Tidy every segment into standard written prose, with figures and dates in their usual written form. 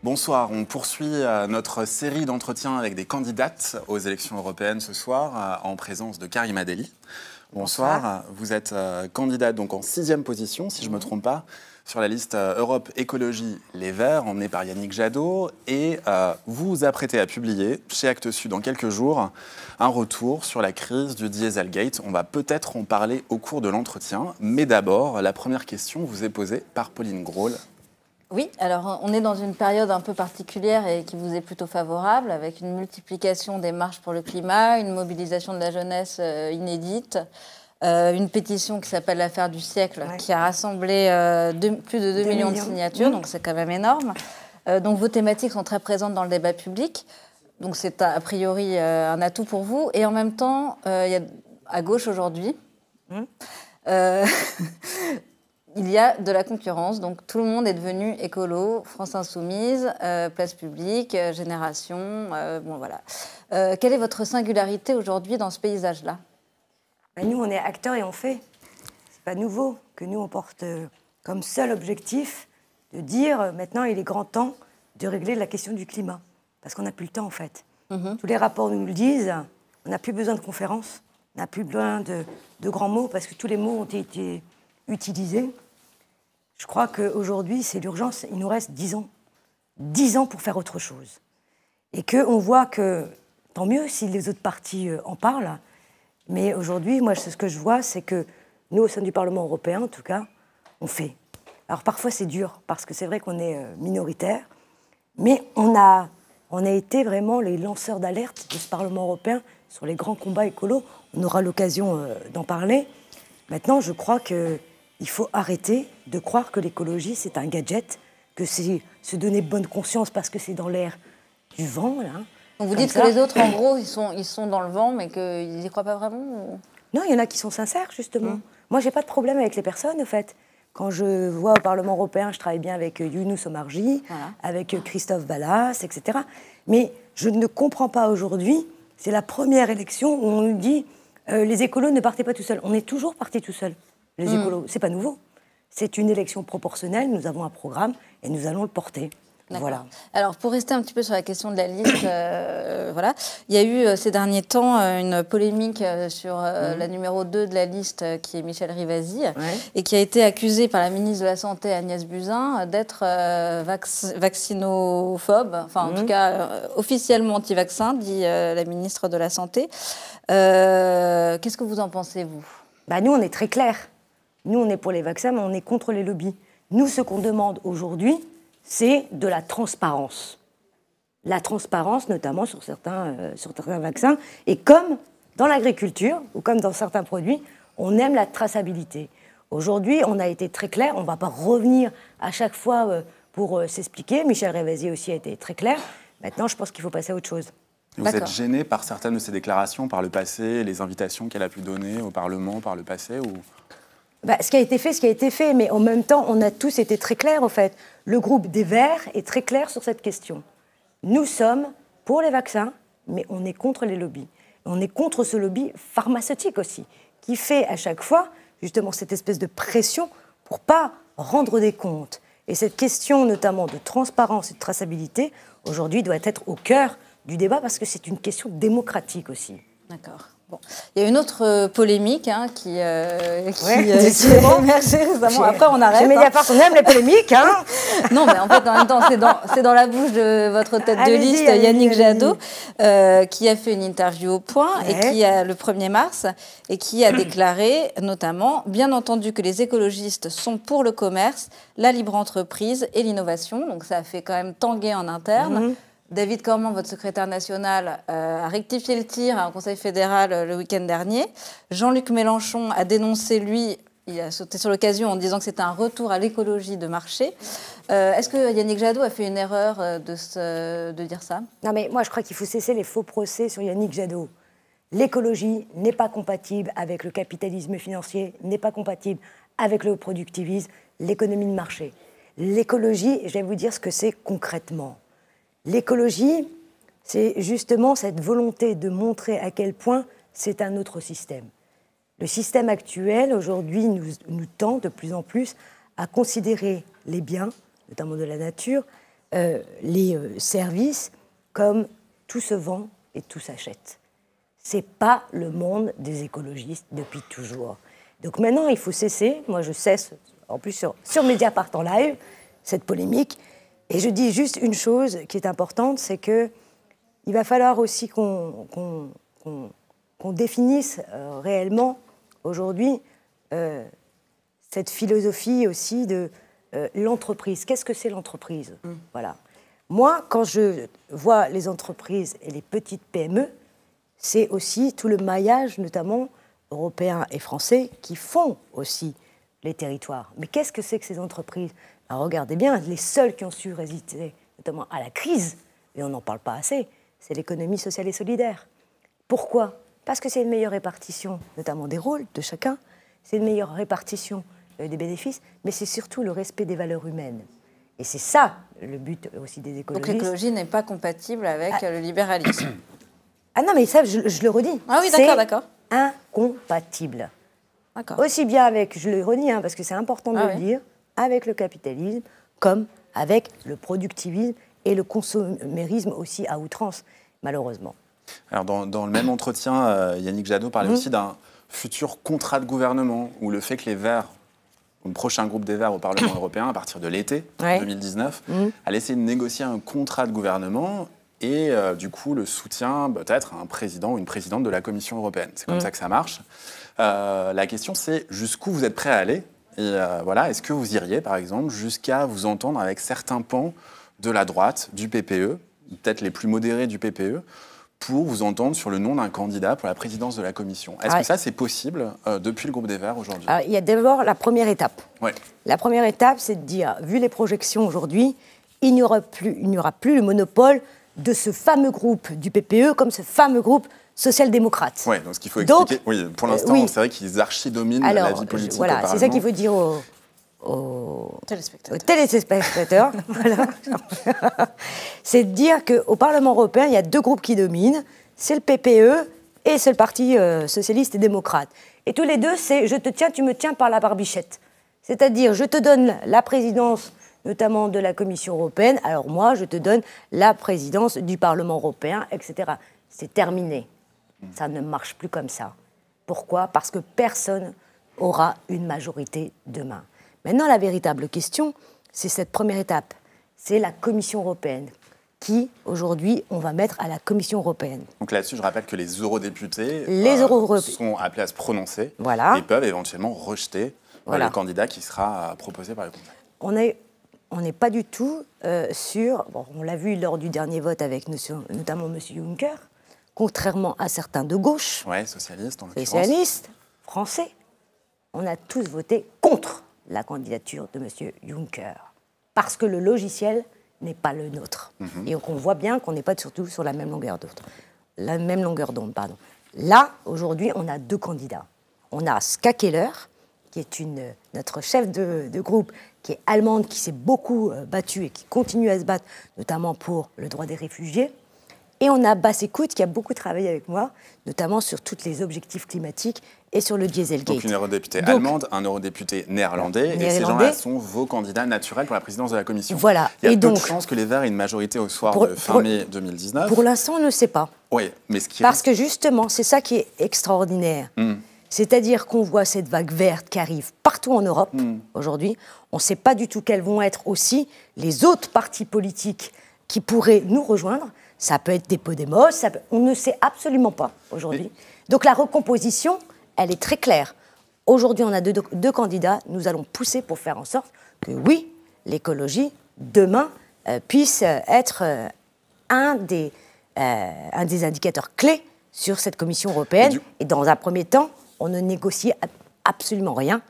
Bonsoir, on poursuit notre série d'entretiens avec des candidates aux élections européennes ce soir en présence de Karima Delli. Bonsoir, vous êtes candidate donc en 6e position, si je ne me trompe pas, sur la liste Europe Écologie Les Verts, emmenée par Yannick Jadot. Et vous vous apprêtez à publier chez Actes Sud dans quelques jours un retour sur la crise du Dieselgate. On va peut-être en parler au cours de l'entretien. Mais d'abord, la première question vous est posée par Pauline Graul. Oui, alors on est dans une période un peu particulière et qui vous est plutôt favorable, avec une multiplication des marches pour le climat, une mobilisation de la jeunesse inédite, une pétition qui s'appelle l'affaire du siècle, qui a rassemblé plus de 2 millions de signatures, donc c'est quand même énorme. Donc vos thématiques sont très présentes dans le débat public, donc c'est a priori un atout pour vous. Et en même temps, il y a à gauche aujourd'hui... il y a de la concurrence, donc tout le monde est devenu écolo, France Insoumise, Place Publique, Génération, bon voilà. Quelle est votre singularité aujourd'hui dans ce paysage-là ? Nous, on est acteurs et on fait. C'est pas nouveau que nous, on porte comme seul objectif de dire maintenant, il est grand temps de régler la question du climat. Parce qu'on n'a plus le temps, en fait. Tous les rapports nous le disent, on n'a plus besoin de conférences, on n'a plus besoin de grands mots, parce que tous les mots ont été utilisés. Je crois qu'aujourd'hui, c'est l'urgence. Il nous reste 10 ans. 10 ans pour faire autre chose. Et qu'on voit que, tant mieux si les autres partis en parlent, mais aujourd'hui, moi, ce que je vois, c'est que nous, au sein du Parlement européen, en tout cas, on fait. Alors parfois, c'est dur, parce que c'est vrai qu'on est minoritaire, mais on a été vraiment les lanceurs d'alerte de ce Parlement européen sur les grands combats écolos. On aura l'occasion d'en parler. Maintenant, je crois qu'il faut arrêter de croire que l'écologie, c'est un gadget, que c'est se donner bonne conscience parce que c'est dans l'air du vent. Là. Donc vous dites que les autres, en gros, ils sont dans le vent, mais qu'ils n'y croient pas vraiment ou... Non, il y en a qui sont sincères, justement. Moi, je n'ai pas de problème avec les personnes, en fait. Quand je vois au Parlement européen, je travaille bien avec Younous Omarjee, avec Christophe Ballas, etc. Mais je ne comprends pas aujourd'hui, c'est la première élection où on nous dit les écolos ne partaient pas tout seuls. On est toujours partis tout seuls. Les écolos, c'est pas nouveau. C'est une élection proportionnelle, nous avons un programme et nous allons le porter. Voilà. Alors, pour rester un petit peu sur la question de la liste, voilà, il y a eu ces derniers temps une polémique sur la numéro 2 de la liste, qui est Michel Rivasi, et qui a été accusée par la ministre de la Santé, Agnès Buzyn, d'être vaccinophobe, enfin en tout cas officiellement anti-vaccin, dit la ministre de la Santé. Qu'est-ce que vous en pensez, vous ? Nous, on est très clairs. Nous, on est pour les vaccins, mais on est contre les lobbies. Nous, ce qu'on demande aujourd'hui, c'est de la transparence. La transparence, notamment sur certains vaccins. Et comme dans l'agriculture, ou comme dans certains produits, on aime la traçabilité. Aujourd'hui, on a été très clair. On ne va pas revenir à chaque fois pour s'expliquer. Michel Rivasi aussi a été très clair. Maintenant, je pense qu'il faut passer à autre chose. Vous êtes gêné par certaines de ces déclarations, par le passé, les invitations qu'elle a pu donner au Parlement par le passé ou... Ce qui a été fait, mais en même temps, on a tous été très clairs, en fait. Le groupe des Verts est très clair sur cette question. Nous sommes pour les vaccins, mais on est contre les lobbies. On est contre ce lobby pharmaceutique aussi, qui fait à chaque fois, justement, cette espèce de pression pour ne pas rendre des comptes. Et cette question, notamment de transparence et de traçabilité, aujourd'hui, doit être au cœur du débat, parce que c'est une question démocratique aussi. D'accord. Bon. Il y a une autre polémique qui émergé récemment. Après, on arrête. Chez Mediapart, on aime les polémiques. Non, mais en fait, en même temps, c'est dans la bouche de votre tête de liste, Yannick Jadot, qui a fait une interview au Point, et qui le 1er mars, et qui a déclaré, notamment, bien entendu que les écologistes sont pour le commerce, la libre entreprise et l'innovation. Donc ça a fait quand même tanguer en interne. David Cormand, votre secrétaire national, a rectifié le tir au Conseil fédéral le week-end dernier. Jean-Luc Mélenchon a dénoncé, lui, il a sauté sur l'occasion en disant que c'était un retour à l'écologie de marché. Est-ce que Yannick Jadot a fait une erreur de dire ça ? Non, mais moi, je crois qu'il faut cesser les faux procès sur Yannick Jadot. L'écologie n'est pas compatible avec le capitalisme financier, n'est pas compatible avec le productivisme, l'économie de marché. L'écologie, je vais vous dire ce que c'est concrètement. L'écologie, c'est justement cette volonté de montrer à quel point c'est un autre système. Le système actuel, aujourd'hui, nous tend de plus en plus à considérer les biens, notamment de la nature, les services comme tout se vend et tout s'achète. Ce n'est pas le monde des écologistes depuis toujours. Donc maintenant, il faut cesser. Moi, je cesse, en plus sur Mediapart en live, cette polémique. Et je dis juste une chose qui est importante, c'est qu'il va falloir aussi qu'on définisse réellement aujourd'hui cette philosophie aussi de l'entreprise. Qu'est-ce que c'est l'entreprise ? Voilà. Moi, quand je vois les entreprises et les petites PME, c'est aussi tout le maillage, notamment européen et français, qui font aussi les territoires. Mais qu'est-ce que c'est que ces entreprises ? Alors, regardez bien, les seuls qui ont su résister, notamment à la crise, et on n'en parle pas assez, c'est l'économie sociale et solidaire. Pourquoi ? Parce que c'est une meilleure répartition, notamment des rôles de chacun, c'est une meilleure répartition des bénéfices, mais c'est surtout le respect des valeurs humaines. Et c'est ça le but aussi des écologistes. Donc l'écologie n'est pas compatible avec le libéralisme. Ah non, mais ça, je le redis. Ah oui, d'accord. C'est incompatible. D'accord. Aussi bien avec, je le redis, parce que c'est important de le dire, avec le capitalisme, comme avec le productivisme et le consommérisme aussi à outrance, malheureusement. Alors dans le même entretien, Yannick Jadot parlait aussi d'un futur contrat de gouvernement, où le fait que les Verts, le prochain groupe des Verts au Parlement européen, à partir de l'été 2019, allait essayer de négocier un contrat de gouvernement et du coup le soutien peut-être à un président ou une présidente de la Commission européenne. C'est comme ça que ça marche. La question c'est jusqu'où vous êtes prêt à aller et voilà, est-ce que vous iriez par exemple jusqu'à vous entendre avec certains pans de la droite, du PPE, peut-être les plus modérés du PPE, pour vous entendre sur le nom d'un candidat pour la présidence de la Commission. Est-ce que ça, c'est possible depuis le groupe des Verts aujourd'hui ? Il y a d'abord la première étape. Ouais. La première étape, c'est de dire, vu les projections aujourd'hui, il n'y aura plus le monopole de ce fameux groupe du PPE comme ce fameux groupe social-démocrate. Oui, donc ce qu'il faut expliquer, pour l'instant, c'est vrai qu'ils archi-dominent la vie politique au Parlement. C'est ça qu'il faut dire aux téléspectateurs. Voilà. C'est de dire qu'au Parlement européen, il y a deux groupes qui dominent, c'est le PPE et c'est le Parti socialiste et démocrate. Et tous les deux, c'est « je te tiens, tu me tiens par la barbichette ». C'est-à-dire, je te donne la présidence, notamment de la Commission européenne, alors moi, je te donne la présidence du Parlement européen, etc. C'est terminé. Ça ne marche plus comme ça. Pourquoi ? Parce que personne aura une majorité demain. Maintenant, la véritable question, c'est cette première étape. C'est la Commission européenne qui, aujourd'hui, on va mettre à la Commission européenne. Donc là-dessus, je rappelle que les eurodéputés sont appelés à se prononcer et peuvent éventuellement rejeter le candidat qui sera proposé par le Conseil. On n'est pas du tout sur... Bon, on l'a vu lors du dernier vote avec notamment M. Juncker, contrairement à certains de gauche, socialistes en l'occurrence. Socialistes, français, on a tous voté contre la candidature de M. Juncker, parce que le logiciel n'est pas le nôtre. Et donc on voit bien qu'on n'est pas surtout sur la même longueur d'onde. Là, aujourd'hui, on a deux candidats. On a Ska Keller, qui est notre chef de groupe, qui est allemande, qui s'est beaucoup battue et qui continue à se battre, notamment pour le droit des réfugiés. Et on a Bas Eickhout, qui a beaucoup travaillé avec moi, notamment sur tous les objectifs climatiques et sur le Dieselgate. Donc une eurodéputée allemande, un eurodéputé néerlandais, et ces gens-là sont vos candidats naturels pour la présidence de la Commission. Voilà. Il y a peu de chances que les Verts aient une majorité au soir de fin mai 2019. Pour l'instant, on ne sait pas. Oui, mais parce que justement, c'est ça qui est extraordinaire. C'est-à-dire qu'on voit cette vague verte qui arrive partout en Europe aujourd'hui. On ne sait pas du tout quels vont être aussi les autres partis politiques qui pourraient nous rejoindre. Ça peut être des Podemos, on ne sait absolument pas aujourd'hui. Donc la recomposition, elle est très claire. Aujourd'hui, on a deux candidats. Nous allons pousser pour faire en sorte que, oui, l'écologie, demain, puisse être un des indicateurs clés sur cette Commission européenne. Et dans un premier temps, on ne négocie absolument rien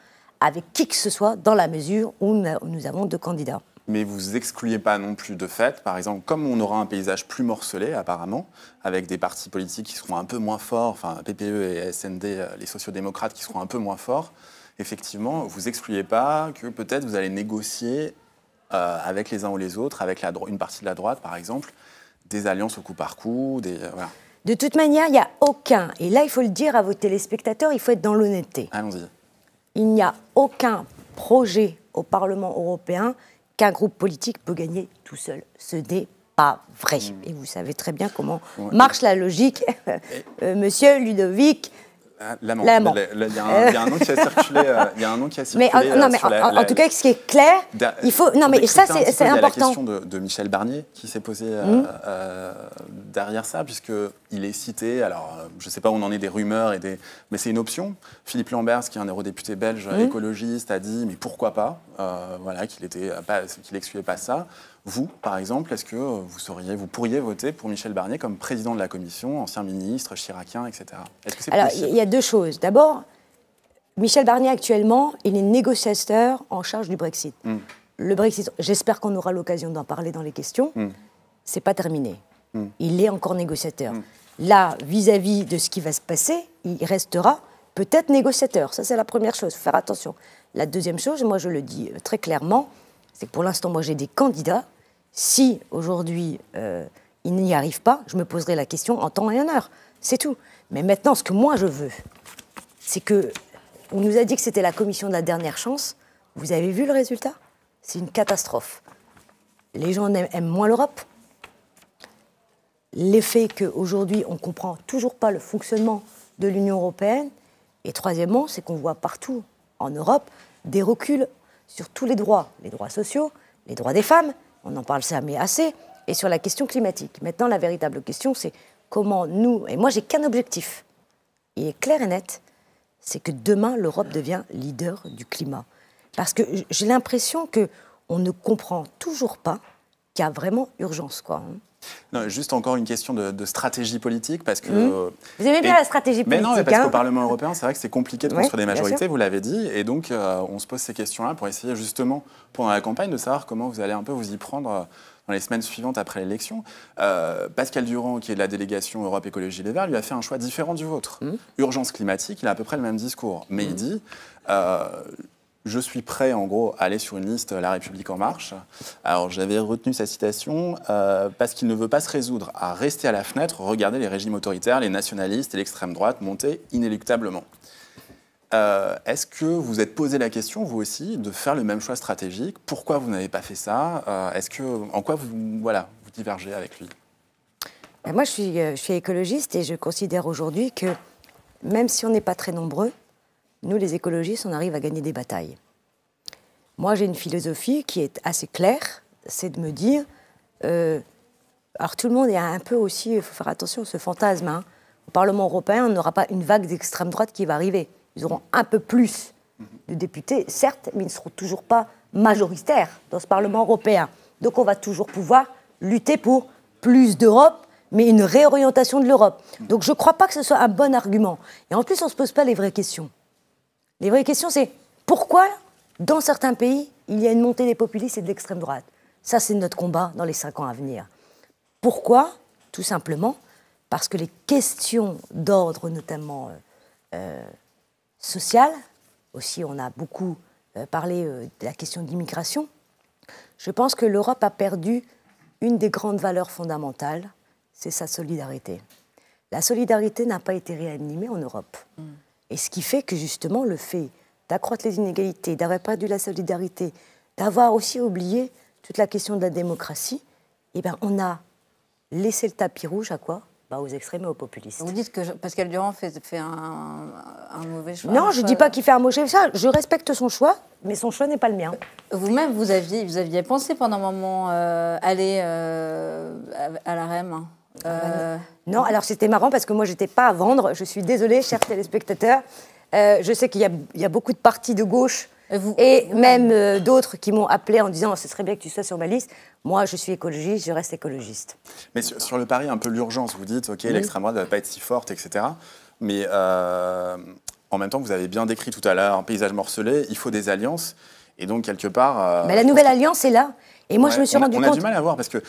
avec qui que ce soit dans la mesure où nous avons deux candidats. Mais vous excluez pas non plus de fait, par exemple, comme on aura un paysage plus morcelé apparemment, avec des partis politiques qui seront un peu moins forts, enfin PPE et SND, les sociodémocrates qui seront un peu moins forts, effectivement, vous excluez pas que peut-être vous allez négocier avec les uns ou les autres, avec une partie de la droite par exemple, des alliances au coup par coup, voilà. De toute manière, il n'y a aucun, et là il faut le dire à vos téléspectateurs, il faut être dans l'honnêteté. Allons-y. Il n'y a aucun projet au Parlement européen qu'un groupe politique peut gagner tout seul. Ce n'est pas vrai. Et vous savez très bien comment marche la logique. Monsieur Ludovic Lamant. Lamant. Il y a un nom qui a circulé. Il y a un nom qui a circulé. En tout cas, ce qui est clair, il faut. Non, mais ça, c'est important. Il y a la question de Michel Barnier qui s'est posée derrière ça, puisqu'il est cité. Alors, je ne sais pas où on en est des rumeurs, mais c'est une option. Philippe Lamberts, qui est un eurodéputé belge écologiste, a dit mais pourquoi pas, qu'il n'excluait pas ça. Vous, par exemple, est-ce que vous pourriez voter pour Michel Barnier comme président de la Commission, ancien ministre, chiracien, etc. Est-ce que c'est possible ? Il y a deux choses. D'abord, Michel Barnier, actuellement, il est négociateur en charge du Brexit. Le Brexit, j'espère qu'on aura l'occasion d'en parler dans les questions. C'est pas terminé. Il est encore négociateur. Là, vis-à-vis de ce qui va se passer, il restera peut-être négociateur. Ça, c'est la première chose. Il faut faire attention. La deuxième chose, moi, je le dis très clairement, c'est que pour l'instant, moi, j'ai des candidats. Si, aujourd'hui, ils n'y arrivent pas, je me poserai la question en temps et en heure. C'est tout. Mais maintenant, ce que moi, je veux, c'est que... On nous a dit que c'était la commission de la dernière chance. Vous avez vu le résultat ? C'est une catastrophe. Les gens aiment moins l'Europe. L'effet qu'aujourd'hui, on ne comprend toujours pas le fonctionnement de l'Union européenne. Et troisièmement, c'est qu'on voit partout en Europe des reculs sur tous les droits sociaux, les droits des femmes, on en parle jamais assez, et sur la question climatique. Maintenant, la véritable question, c'est comment nous... Et moi, j'ai qu'un objectif. Il est clair et net, c'est que demain, l'Europe devient leader du climat. Parce que j'ai l'impression qu'on ne comprend toujours pas qu'il y a vraiment urgence, quoi. Non, juste encore une question de stratégie politique, parce que... Vous aimez bien la stratégie politique, mais non, parce qu'au Parlement européen, c'est vrai que c'est compliqué de construire des majorités, vous l'avez dit, et donc on se pose ces questions-là pour essayer justement, pendant la campagne, de savoir comment vous allez un peu vous y prendre dans les semaines suivantes après l'élection. Pascal Durand, qui est de la délégation Europe Écologie Les Verts, lui a fait un choix différent du vôtre. Urgence climatique, il a à peu près le même discours, mais il dit... je suis prêt, en gros, à aller sur une liste La République En Marche. Alors, j'avais retenu sa citation, parce qu'il ne veut pas se résoudre à rester à la fenêtre, regarder les régimes autoritaires, les nationalistes et l'extrême droite monter inéluctablement. Est-ce que vous êtes posé la question, vous aussi, de faire le même choix stratégique ? Pourquoi vous n'avez pas fait ça ? En quoi vous divergez avec lui ? Moi, je suis écologiste et je considère aujourd'hui que, même si on n'est pas très nombreux, nous, les écologistes, on arrive à gagner des batailles. Moi, j'ai une philosophie qui est assez claire, c'est de me dire... alors, tout le monde est un peu aussi, il faut faire attention, ce fantasme. Hein. Au Parlement européen, on n'aura pas une vague d'extrême droite qui va arriver. Ils auront un peu plus de députés, certes, mais ils ne seront toujours pas majoritaires dans ce Parlement européen. Donc, on va toujours pouvoir lutter pour plus d'Europe, mais une réorientation de l'Europe. Donc, je ne crois pas que ce soit un bon argument. Et en plus, on ne se pose pas les vraies questions. Les vraies questions, c'est pourquoi, dans certains pays, il y a une montée des populistes et de l'extrême droite. Ça, c'est notre combat dans les 5 ans à venir. Pourquoi ? Tout simplement parce que les questions d'ordre, notamment social, aussi on a beaucoup parlé de la question d'immigration, je pense que l'Europe a perdu une des grandes valeurs fondamentales, c'est sa solidarité. La solidarité n'a pas été réanimée en Europe. Et ce qui fait que, justement, le fait d'accroître les inégalités, d'avoir perdu la solidarité, d'avoir aussi oublié toute la question de la démocratie, eh bien, on a laissé le tapis rouge à quoi ? Aux extrêmes et aux populistes. Vous dites que Pascal Durand fait un mauvais choix. Non, je ne dis pas qu'il fait un mauvais choix. Je respecte son choix, mais son choix n'est pas le mien. Vous-même, vous aviez pensé pendant un moment aller à la REM Non, alors c'était marrant parce que moi, je n'étais pas à vendre. Je suis désolée, chers téléspectateurs. Je sais qu'il y a beaucoup de partis de gauche et même d'autres qui m'ont appelé en disant « ce serait bien que tu sois sur ma liste ». Moi, je suis écologiste, je reste écologiste. Mais sur le pari, un peu l'urgence, vous dites « ok, l'extrême droite ne va pas être si forte, etc. » Mais en même temps, vous avez bien décrit tout à l'heure un paysage morcelé, il faut des alliances. Et donc, quelque part... Mais la nouvelle alliance est là. Et moi, je me suis rendu compte... On a du mal à voir, parce que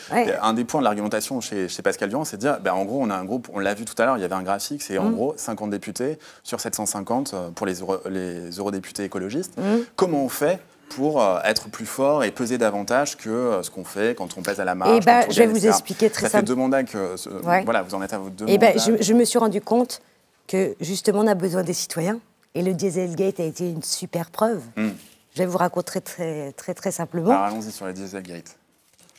un des points de l'argumentation chez Pascal Durand, c'est de dire, en gros, on a un groupe, on l'a vu tout à l'heure, il y avait un graphique, c'est en gros 50 députés sur 750 pour les eurodéputés écologistes. Comment on fait pour être plus fort et peser davantage que ce qu'on fait quand on pèse à la marge? Je vais vous expliquer très simplement. Ça fait 2 mandats que... Voilà, vous en êtes à vos 2 mandats. Je me suis rendu compte que, justement, on a besoin des citoyens. Et le Dieselgate a été une super preuve. Je vais vous raconter très simplement. Alors allons-y sur les Dieselgate.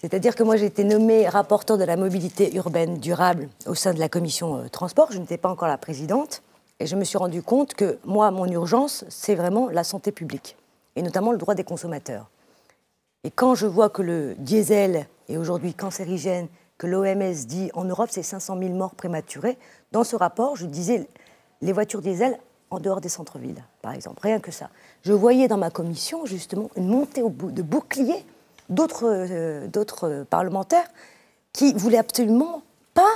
C'est-à-dire que moi, j'ai été nommée rapporteure de la mobilité urbaine durable au sein de la commission transport. Je n'étais pas encore la présidente. Et je me suis rendu compte que moi, mon urgence, c'est vraiment la santé publique. Et notamment le droit des consommateurs. Et quand je vois que le diesel est aujourd'hui cancérigène, que l'OMS dit en Europe, c'est 500 000 morts prématurées, dans ce rapport, je disais les voitures diesel en dehors des centres-villes, par exemple. Rien que ça. Je voyais dans ma commission, justement, une montée de boucliers d'autres parlementaires qui voulaient absolument pas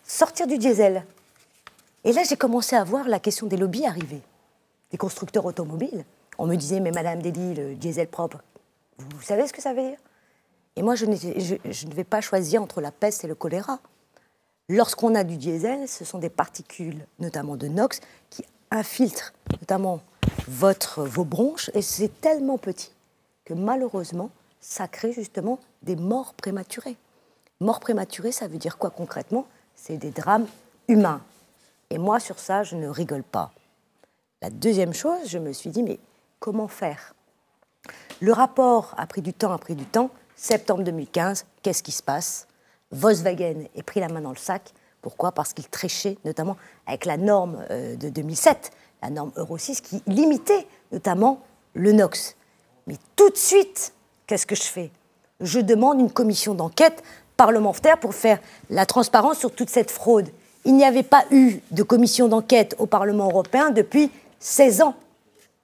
sortir du diesel. Et là, j'ai commencé à voir la question des lobbies arriver. Des constructeurs automobiles. On me disait, mais Madame Dely, le diesel propre, vous savez ce que ça veut dire? Et moi, je ne vais pas choisir entre la peste et le choléra. Lorsqu'on a du diesel, ce sont des particules, notamment de NOx, qui infiltrent notamment vos bronches, et c'est tellement petit que malheureusement, ça crée justement des morts prématurées. Morts prématurées, ça veut dire quoi concrètement? C'est des drames humains. Et moi, sur ça, je ne rigole pas. La deuxième chose, je me suis dit, mais comment faire? Le rapport a pris du temps. Septembre 2015, qu'est-ce qui se passe? Volkswagen est pris la main dans le sac. Pourquoi? Parce qu'il trichait, notamment avec la norme de 2007, la norme Euro 6, qui limitait notamment le NOx. Mais tout de suite, qu'est-ce que je fais? Je demande une commission d'enquête parlementaire pour faire la transparence sur toute cette fraude. Il n'y avait pas eu de commission d'enquête au Parlement européen depuis 16 ans.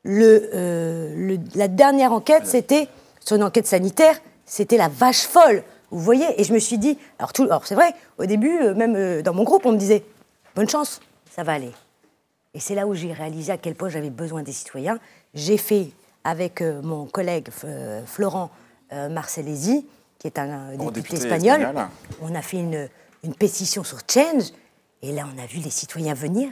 La dernière enquête, c'était sur une enquête sanitaire, c'était la vache folle. Vous voyez? Et je me suis dit, alors c'est vrai, au début, même dans mon groupe, on me disait, bonne chance, ça va aller. Et c'est là où j'ai réalisé à quel point j'avais besoin des citoyens. J'ai fait, avec mon collègue Florent Marcellesi, qui est un député espagnol, on a fait une pétition sur Change, et là, on a vu les citoyens venir.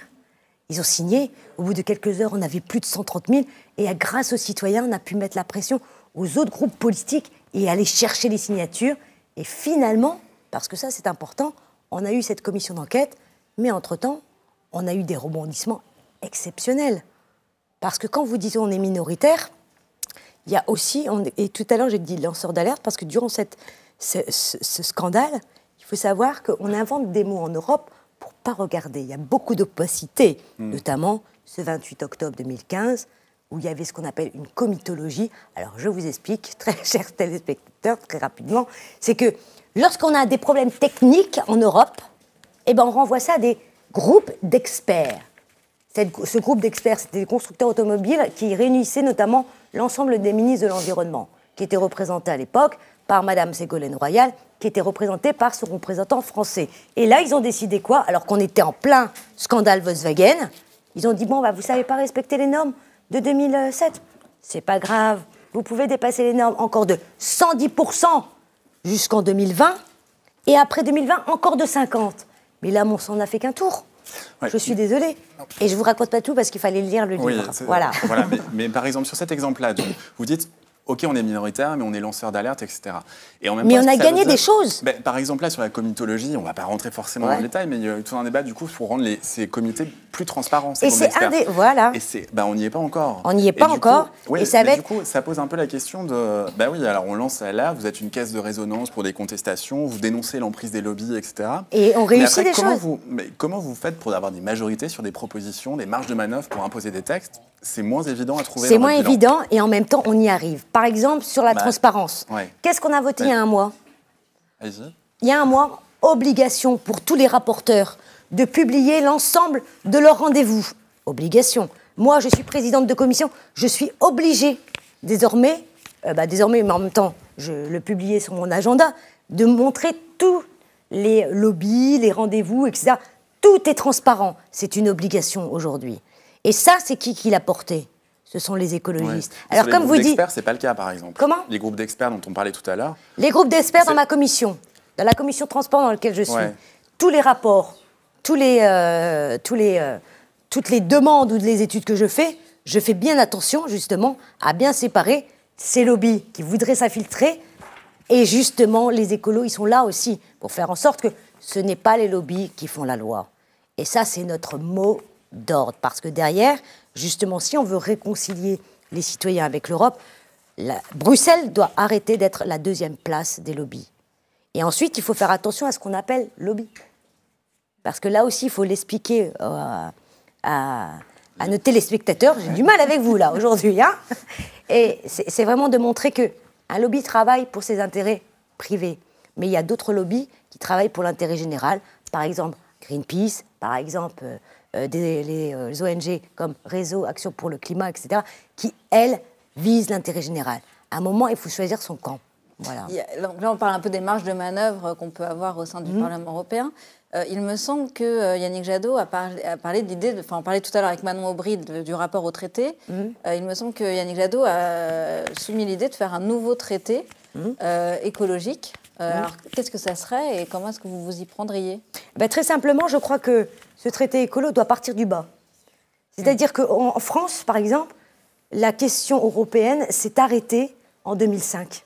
Ils ont signé. Au bout de quelques heures, on avait plus de 130 000. Et grâce aux citoyens, on a pu mettre la pression aux autres groupes politiques et aller chercher les signatures. Et finalement, parce que ça, c'est important, on a eu cette commission d'enquête. Mais entre-temps, on a eu des rebondissements exceptionnels. Parce que quand vous dites on est minoritaire, il y a aussi... Et tout à l'heure, j'ai dit lanceur d'alerte, parce que durant ce scandale, il faut savoir qu'on invente des mots en Europe pour ne pas regarder. Il y a beaucoup d'opacité, notamment ce 28 octobre 2015, où il y avait ce qu'on appelle une comitologie. Alors, je vous explique, très chers téléspectateurs, très rapidement, c'est que lorsqu'on a des problèmes techniques en Europe, eh ben, on renvoie ça à des groupes d'experts. Ce groupe d'experts, c'était des constructeurs automobiles qui réunissaient notamment l'ensemble des ministres de l'Environnement, qui étaient représentés à l'époque par Mme Ségolène Royal, qui était représentée par son représentant français. Et là, ils ont décidé quoi? Alors qu'on était en plein scandale Volkswagen, ils ont dit, bon, bah, vous ne savez pas respecter les normes de 2007. C'est pas grave, vous pouvez dépasser les normes encore de 110% jusqu'en 2020, et après 2020, encore de 50%. Mais là, mon sang n'a fait qu'un tour. Ouais. Je suis désolée. Et je ne vous raconte pas tout parce qu'il fallait lire le livre. Oui, voilà. Mais par exemple, sur cet exemple-là, vous dites... OK, on est minoritaire, mais on est lanceur d'alerte, etc. Et en même mais temps, on a gagné des choses. Par exemple, là, sur la comitologie, on ne va pas rentrer forcément dans le détail, mais il y a tout un débat, du coup, pour rendre ces comités plus transparents. Et c'est voilà. Et on n'y est pas encore. On n'y est pas encore. Oui, et ça du coup, ça pose un peu la question de... oui, alors on lance là, vous êtes une caisse de résonance pour des contestations, vous dénoncez l'emprise des lobbies, etc. Et on réussit des choses. Comment vous faites pour avoir des majorités sur des propositions, des marges de manœuvre pour imposer des textes? C'est moins évident à trouver. C'est moins évident et en même temps, on y arrive. Par exemple, sur la transparence. Ouais. Qu'est-ce qu'on a voté il y a un mois? Allez-y. Il y a un mois, obligation pour tous les rapporteurs de publier l'ensemble de leurs rendez-vous. Obligation. Moi, je suis présidente de commission, je suis obligée désormais, mais en même temps, je le publiais sur mon agenda, de montrer tous les lobbies, les rendez-vous, etc. Tout est transparent. C'est une obligation aujourd'hui. Et ça, c'est qui l'a porté? Ce sont les écologistes. Ouais. Alors, comme vous dites... Les groupes d'experts, ce n'est pas le cas, par exemple. Comment? Les groupes d'experts dont on parlait tout à l'heure. Les groupes d'experts dans ma commission, dans la commission transport dans laquelle je suis, tous les rapports, toutes les demandes ou les études que je fais bien attention, justement, à bien séparer ces lobbies qui voudraient s'infiltrer et, justement, les écolos, ils sont là aussi pour faire en sorte que ce n'est pas les lobbies qui font la loi. Et ça, c'est notre mot d'ordre. Parce que derrière, justement, si on veut réconcilier les citoyens avec l'Europe, Bruxelles doit arrêter d'être la deuxième place des lobbies. Et ensuite, il faut faire attention à ce qu'on appelle lobby. Parce que là aussi, il faut l'expliquer à nos téléspectateurs. J'ai du mal avec vous, là, aujourd'hui. Hein, et c'est vraiment de montrer qu'un lobby travaille pour ses intérêts privés. Mais il y a d'autres lobbies qui travaillent pour l'intérêt général. Par exemple, Greenpeace, par exemple, les ONG comme Réseau Action pour le Climat, etc., qui, elles, visent l'intérêt général. À un moment, il faut choisir son camp. Voilà. Donc là, on parle un peu des marges de manœuvre qu'on peut avoir au sein du Parlement européen. Il me semble que Yannick Jadot a parlé de l'idée, on parlait tout à l'heure avec Manon Aubry du rapport au traité. Il me semble que Yannick Jadot a soumis l'idée de faire un nouveau traité écologique. Alors, qu'est-ce que ça serait et comment est-ce que vous vous y prendriez ? Très simplement, je crois que ce traité écolo doit partir du bas. C'est-à-dire qu'en France, par exemple, la question européenne s'est arrêtée en 2005.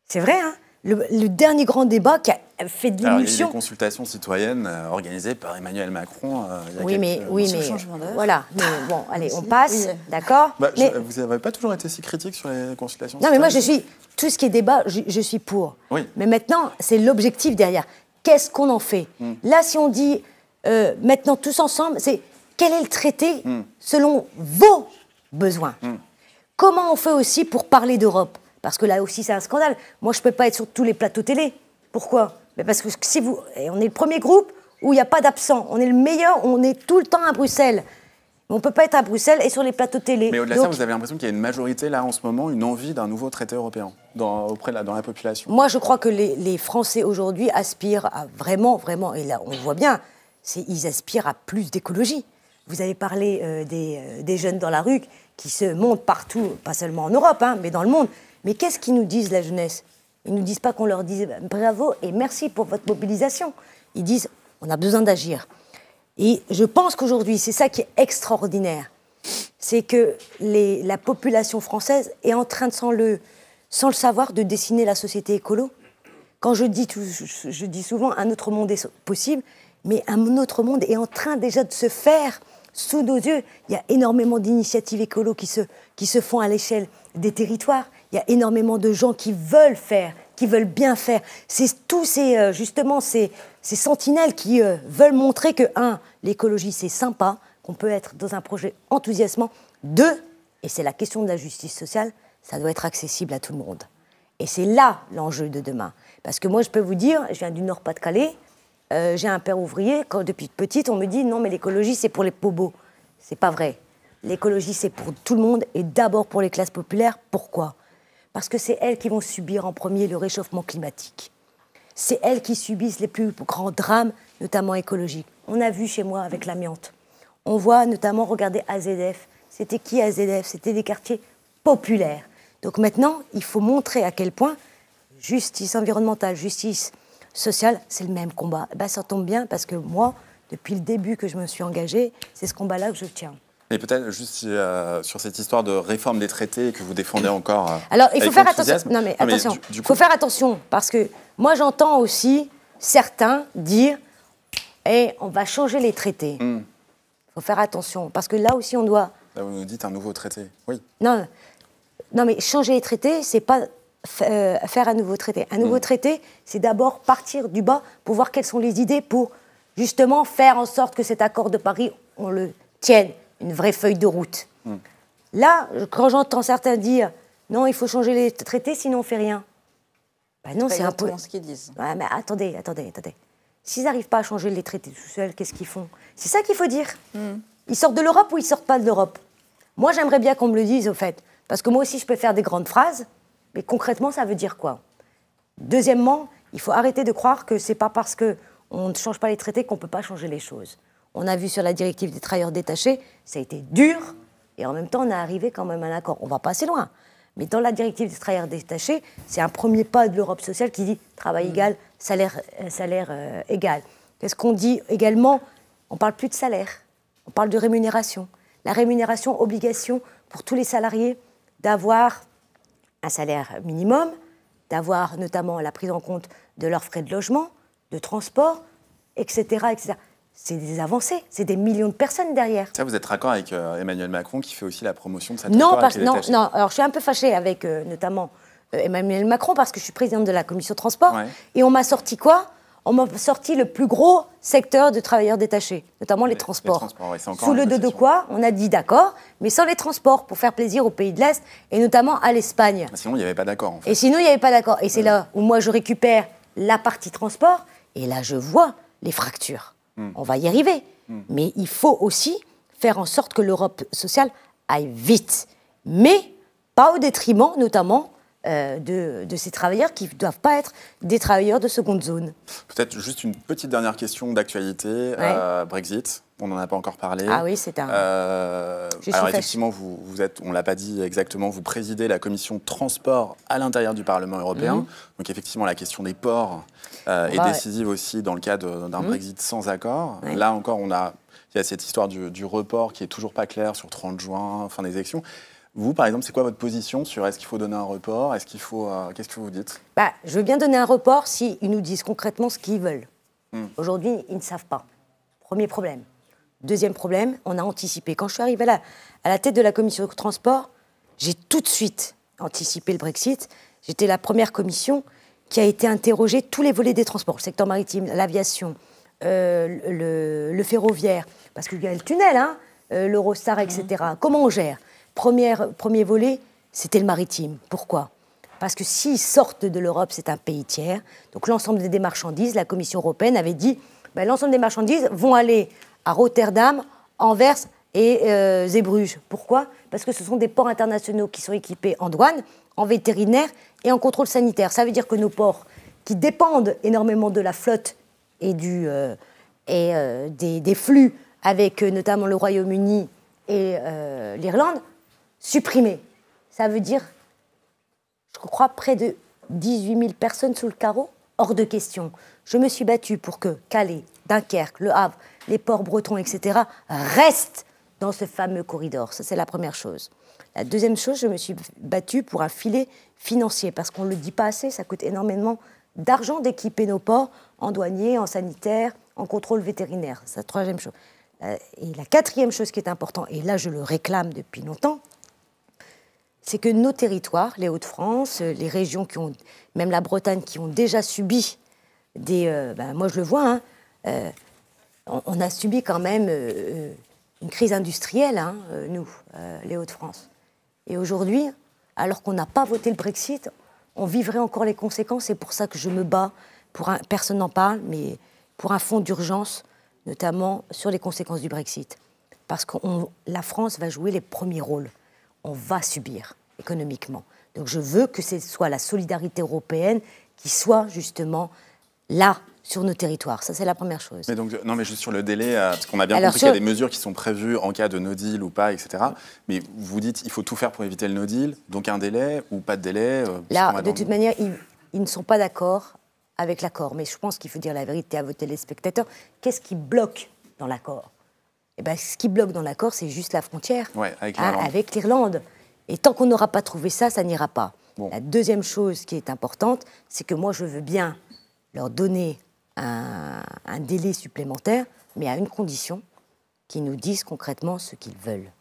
C'est vrai, hein ? Le dernier grand débat qui a fait de l'émulsion... Il y a eu des consultations citoyennes organisées par Emmanuel Macron il y a sur changement d'heure. Voilà, mais bon, allez, on passe, d'accord mais... Vous n'avez pas toujours été si critique sur les consultations citoyennes ? Non, mais moi, tout ce qui est débat, je suis pour. Oui. Mais maintenant, c'est l'objectif derrière. Qu'est-ce qu'on en fait ? Là, si on dit, maintenant, tous ensemble, c'est quel est le traité selon vos besoins ? Comment on fait aussi pour parler d'Europe ? Parce que là aussi, c'est un scandale. Moi, je ne peux pas être sur tous les plateaux télé. Pourquoi ? Parce que si on est le premier groupe où il n'y a pas d'absent. On est le meilleur, on est tout le temps à Bruxelles. On ne peut pas être à Bruxelles et sur les plateaux télé. Mais au-delà de ça, vous avez l'impression qu'il y a une majorité, là, en ce moment, une envie d'un nouveau traité européen dans la population. Moi, je crois que les Français, aujourd'hui, aspirent à vraiment, et là, on le voit bien, ils aspirent à plus d'écologie. Vous avez parlé des jeunes dans la rue qui se montent partout, pas seulement en Europe, hein, mais dans le monde. Mais qu'est-ce qu'ils nous disent, la jeunesse ? Ils ne nous disent pas qu'on leur dise bravo et merci pour votre mobilisation. Ils disent on a besoin d'agir. Et je pense qu'aujourd'hui, c'est ça qui est extraordinaire. C'est que la population française est en train, sans le savoir, de dessiner la société écolo. Quand je dis souvent un autre monde est possible, mais un autre monde est en train déjà de se faire sous nos yeux. Il y a énormément d'initiatives écolo qui se font à l'échelle des territoires. Il y a énormément de gens qui veulent faire, qui veulent bien faire. C'est tous ces sentinelles qui veulent montrer que, l'écologie, c'est sympa, qu'on peut être dans un projet enthousiasmant. 2, et c'est la question de la justice sociale, ça doit être accessible à tout le monde. Et c'est là l'enjeu de demain. Parce que moi, je peux vous dire, je viens du Nord-Pas-de-Calais, j'ai un père ouvrier, quand depuis petite, on me dit non, mais l'écologie, c'est pour les bobos. C'est pas vrai. L'écologie, c'est pour tout le monde et d'abord pour les classes populaires. Pourquoi ? Parce que c'est elles qui vont subir en premier le réchauffement climatique. C'est elles qui subissent les plus grands drames, notamment écologiques. On a vu chez moi avec l'amiante. On voit notamment, regardez AZF. C'était qui AZF ? C'était des quartiers populaires. Donc maintenant, il faut montrer à quel point justice environnementale, justice sociale, c'est le même combat. Ça tombe bien parce que moi, depuis le début que je me suis engagée, c'est ce combat-là que je tiens. Et peut-être juste sur cette histoire de réforme des traités que vous défendez encore. Alors, il faut faire attention. Non, mais attention. Il faut faire attention parce que moi, j'entends aussi certains dire on va changer les traités. Il faut faire attention parce que là aussi, on doit. Là, vous nous dites un nouveau traité. Oui. Non, mais changer les traités, c'est pas faire un nouveau traité. Un nouveau traité, c'est d'abord partir du bas pour voir quelles sont les idées pour justement faire en sorte que cet accord de Paris, on le tienne. Une vraie feuille de route. Là, quand j'entends certains dire non, il faut changer les traités, sinon on ne fait rien. Non, c'est un peu ce qu'ils disent. Ouais, mais attendez. S'ils n'arrivent pas à changer les traités tout seuls, qu'est-ce qu'ils font ? C'est ça qu'il faut dire. Ils sortent de l'Europe ou ils ne sortent pas de l'Europe ? Moi, j'aimerais bien qu'on me le dise, au fait. Parce que moi aussi, je peux faire des grandes phrases, mais concrètement, ça veut dire quoi ? Deuxièmement, il faut arrêter de croire que ce n'est pas parce qu'on ne change pas les traités qu'on ne peut pas changer les choses. On a vu sur la directive des travailleurs détachés, ça a été dur, et en même temps, on est arrivé quand même à un accord. On ne va pas assez loin. Mais dans la directive des travailleurs détachés, c'est un premier pas de l'Europe sociale qui dit travail égal, salaire égal. Qu'est-ce qu'on dit également ? On ne parle plus de salaire, on parle de rémunération. La rémunération, obligation pour tous les salariés d'avoir un salaire minimum, d'avoir notamment la prise en compte de leurs frais de logement, de transport, etc., etc. c'est des avancées, c'est des millions de personnes derrière. Ça, vous êtes raccord avec Emmanuel Macron qui fait aussi la promotion de cette non, accord avec les détachés? Non, alors je suis un peu fâchée avec notamment Emmanuel Macron parce que je suis présidente de la commission transport et on m'a sorti quoi? On m'a sorti le plus gros secteur de travailleurs détachés, notamment les transports. Sous le dos de quoi? On a dit d'accord, mais sans les transports, pour faire plaisir aux pays de l'Est et notamment à l'Espagne. Sinon, il n'y avait pas d'accord, en fait. Et sinon, il n'y avait pas d'accord. Et c'est là où moi, je récupère la partie transport, et là, je vois les fractures. On va y arriver. Mais il faut aussi faire en sorte que l'Europe sociale aille vite. Mais pas au détriment, notamment, de ces travailleurs qui ne doivent pas être des travailleurs de seconde zone. Peut-être juste une petite dernière question d'actualité. Brexit, on n'en a pas encore parlé. Ah oui, c'est un... alors effectivement, vous êtes, on ne l'a pas dit exactement, vous présidez la commission transport à l'intérieur du Parlement européen. Donc effectivement, la question des ports est décisive aussi dans le cas d'un Brexit sans accord. Là encore, il y a cette histoire du report qui n'est toujours pas claire sur 30 juin, fin des élections. Vous, par exemple, c'est quoi votre position sur est-ce qu'il faut donner un report? Est-ce qu'il faut, qu'est-ce que vous dites? Je veux bien donner un report s'ils nous disent concrètement ce qu'ils veulent. Aujourd'hui, ils ne savent pas. Premier problème. Deuxième problème, on a anticipé. Quand je suis arrivée là, à la tête de la commission de transport, j'ai tout de suite anticipé le Brexit. J'étais la première commission qui a été interrogée tous les volets des transports, le secteur maritime, l'aviation, le ferroviaire, parce qu'il y a le tunnel, l'Eurostar, etc. Comment on gère? Premier volet, c'était le maritime. Pourquoi? Parce que s'ils sortent de l'Europe, c'est un pays tiers. Donc l'ensemble des marchandises, la Commission européenne avait dit, l'ensemble des marchandises vont aller à Rotterdam, Anvers et Zeebrugge. Pourquoi? Parce que ce sont des ports internationaux qui sont équipés en douane, en vétérinaire et en contrôle sanitaire. Ça veut dire que nos ports, qui dépendent énormément de la flotte et des flux avec notamment le Royaume-Uni et l'Irlande, supprimés. Ça veut dire, je crois, près de 18 000 personnes sous le carreau. Hors de question. Je me suis battue pour que Calais, Dunkerque, Le Havre, les ports bretons, etc., restent dans ce fameux corridor. Ça, c'est la première chose. La deuxième chose, je me suis battue pour un filet financier, parce qu'on ne le dit pas assez, ça coûte énormément d'argent d'équiper nos ports en douaniers, en sanitaire, en contrôle vétérinaire. C'est la troisième chose. Et la quatrième chose qui est importante, et là je le réclame depuis longtemps, c'est que nos territoires, les Hauts-de-France, les régions qui ont, même la Bretagne, qui ont déjà subi des... moi je le vois, on a subi quand même une crise industrielle, nous, les Hauts-de-France. Et aujourd'hui, alors qu'on n'a pas voté le Brexit, on vivrait encore les conséquences. C'est pour ça que je me bats, personne n'en parle, mais pour un fonds d'urgence, notamment sur les conséquences du Brexit. Parce que la France va jouer les premiers rôles. On va subir économiquement. Donc je veux que ce soit la solidarité européenne qui soit justement là, sur nos territoires. Ça, c'est la première chose. Mais donc, non, mais juste sur le délai, parce qu'on a bien compris qu'il y a des mesures qui sont prévues en cas de no deal ou pas, etc. Mais vous dites qu'il faut tout faire pour éviter le no deal, donc un délai ou pas de délai? Là, de toute manière, ils ne sont pas d'accord avec l'accord. Mais je pense qu'il faut dire la vérité à vos téléspectateurs. Qu'est-ce qui bloque dans l'accord? Ce qui bloque dans l'accord, c'est juste la frontière avec l'Irlande. Et tant qu'on n'aura pas trouvé ça, ça n'ira pas. Bon. La deuxième chose qui est importante, c'est que moi, je veux bien leur donner un délai supplémentaire, mais à une condition, qu'ils nous disent concrètement ce qu'ils veulent.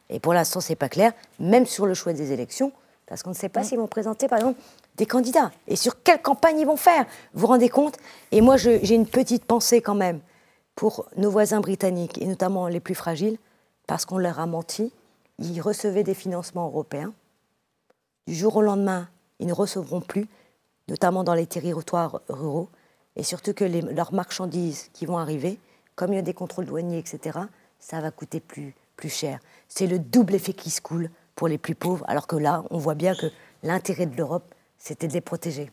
Et pour l'instant, ce n'est pas clair, même sur le choix des élections, parce qu'on ne sait pas s'ils vont présenter, par exemple, des candidats. Et sur quelle campagne ils vont faire. Vous vous rendez compte? Et moi, j'ai une petite pensée quand même pour nos voisins britanniques, et notamment les plus fragiles, parce qu'on leur a menti. Ils recevaient des financements européens. Du jour au lendemain, ils ne recevront plus, notamment dans les territoires ruraux, et surtout que leurs marchandises qui vont arriver, comme il y a des contrôles douaniers, etc., ça va coûter plus cher. C'est le double effet qui se coule pour les plus pauvres, alors que là, on voit bien que l'intérêt de l'Europe, c'était de les protéger.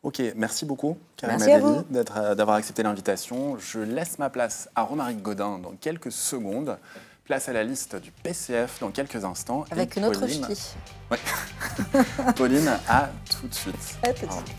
Ok, merci beaucoup, Karima Deli, d'avoir accepté l'invitation. Je laisse ma place à Romaric Gaudin dans quelques secondes. Place à la liste du PCF dans quelques instants. Avec une autre ch'ti. Ouais. Pauline, à tout de suite. À tout de suite.